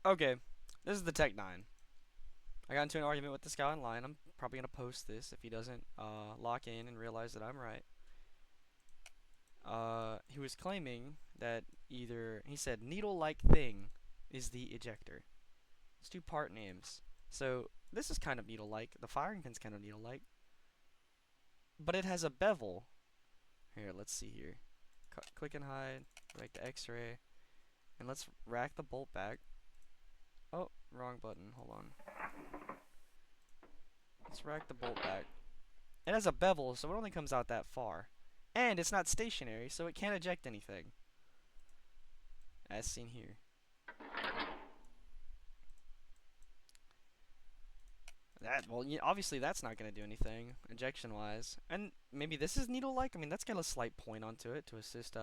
Okay, this is the Tec-9. I got into an argument with this guy online. I'm probably gonna post this if he doesn't lock in and realize that I'm right. He was claiming that he said needle-like thing is the ejector. It's two part names. So this is kind of needle-like. The firing pin's kind of needle-like, but it has a bevel. Here, let's see here. Click and hide. Right to X-ray, and let's rack the bolt back. Oh, wrong button. Hold on. Let's rack the bolt back. It has a bevel, so it only comes out that far. And it's not stationary, so it can't eject anything. As seen here. Obviously that's not going to do anything, ejection-wise. And maybe this is needle-like? I mean, that's got a slight point onto it to assist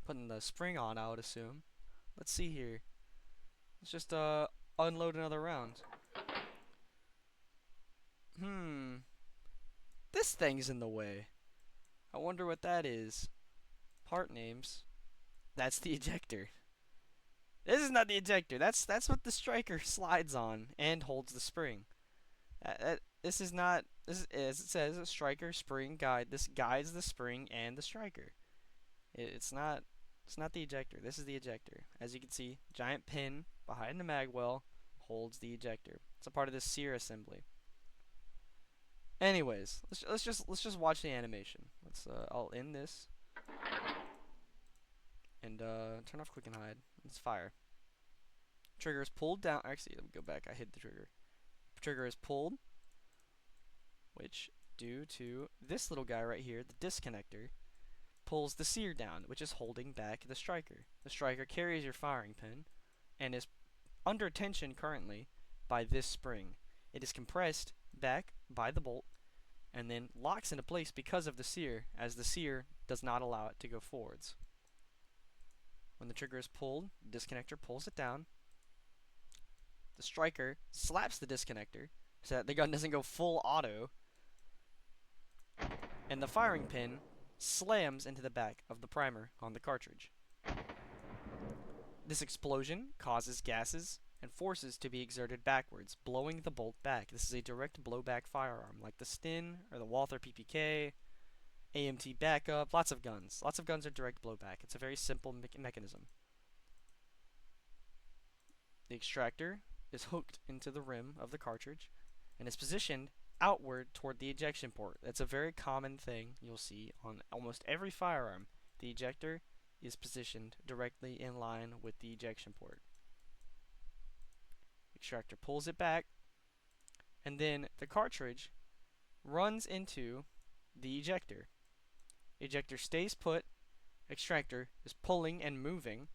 putting the spring on, I would assume. Let's see here. Let's just unload another round. This thing's in the way. I wonder what that is. Part names. That's the ejector. This is not the ejector. That's what the striker slides on and holds the spring. This is not. This is, as it says, a striker spring guide. This guides the spring and the striker. It's not. It's not the ejector. This is the ejector. As you can see, giant pin behind the mag well holds the ejector. It's a part of this sear assembly. Anyways, let's just watch the animation. I'll end this and turn off quick and hide. Let's fire. Trigger is pulled down. Actually, let me go back. I hid the trigger. Trigger is pulled, which due to this little guy right here, the disconnector, pulls the sear down, which is holding back the striker. The striker carries your firing pin and is under tension currently by this spring. It is compressed back by the bolt and then locks into place because of the sear, as the sear does not allow it to go forwards. When the trigger is pulled, the disconnector pulls it down. The striker slaps the disconnector so that the gun doesn't go full auto, and the firing pin slams into the back of the primer on the cartridge. This explosion causes gases and forces to be exerted backwards, blowing the bolt back. This is a direct blowback firearm, like the Stin or the Walther PPK, AMT backup, lots of guns. Lots of guns are direct blowback. It's a very simple mechanism. The extractor is hooked into the rim of the cartridge and is positioned outward toward the ejection port. That's a very common thing you'll see on almost every firearm. The ejector is positioned directly in line with the ejection port. Extractor pulls it back, and then the cartridge runs into the ejector. Ejector stays put. Extractor is pulling and moving,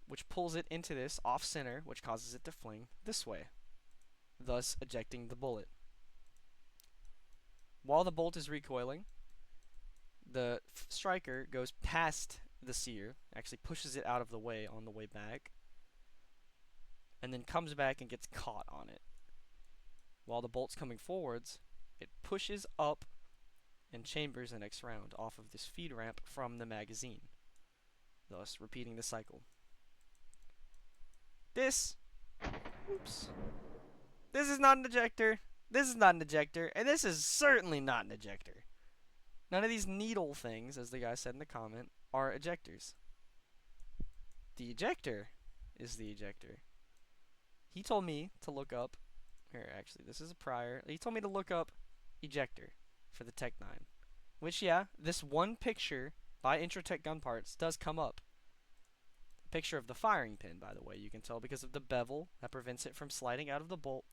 which pulls it into this off center, which causes it to fling this way, thus ejecting the bullet. While the bolt is recoiling, the striker goes past the sear, actually pushes it out of the way on the way back, and then comes back and gets caught on it. While the bolt's coming forwards, it pushes up and chambers the next round off of this feed ramp from the magazine, thus repeating the cycle. This is not an ejector, this is not an ejector, and this is certainly not an ejector. None of these needle things, as the guy said in the comment, are ejectors. The ejector is the ejector. He told me to look up, here actually, this is a prior, he told me to look up ejector for the Tec-9. Which, yeah, this one picture by Intratec gun parts does come up. A picture of the firing pin, by the way, you can tell because of the bevel that prevents it from sliding out of the bolt,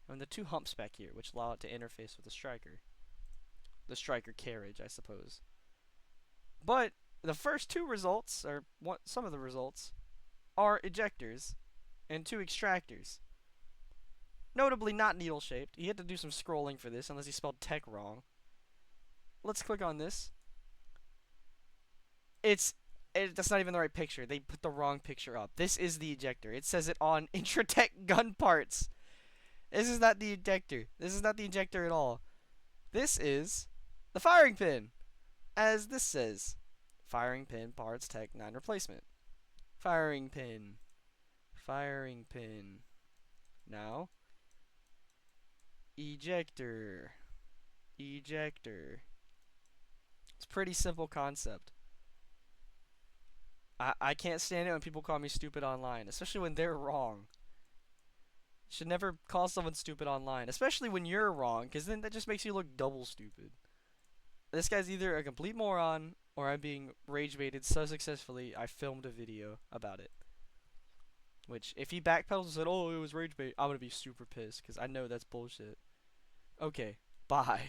and the two humps back here, which allow it to interface with the striker. The striker carriage, I suppose. But the first two results, or some of the results, are ejectors and two extractors. Notably not needle shaped. He had to do some scrolling for this, unless he spelled tech wrong. Let's click on this. That's not even the right picture. They put the wrong picture up. This is the ejector. It says it on Intratec gun parts. This is not the ejector. This is not the ejector at all. This is the firing pin, as this says. Firing pin parts Tec-9 replacement. Firing pin. Firing pin. Now, ejector. Ejector. It's a pretty simple concept. I can't stand it when people call me stupid online, especially when they're wrong. Should never call someone stupid online, especially when you're wrong, because then that just makes you look double stupid. This guy's either a complete moron, or I'm being rage baited so successfully I filmed a video about it. Which, if he backpedals and said, oh, it was rage bait, I'm gonna be super pissed, because I know that's bullshit. Okay, bye.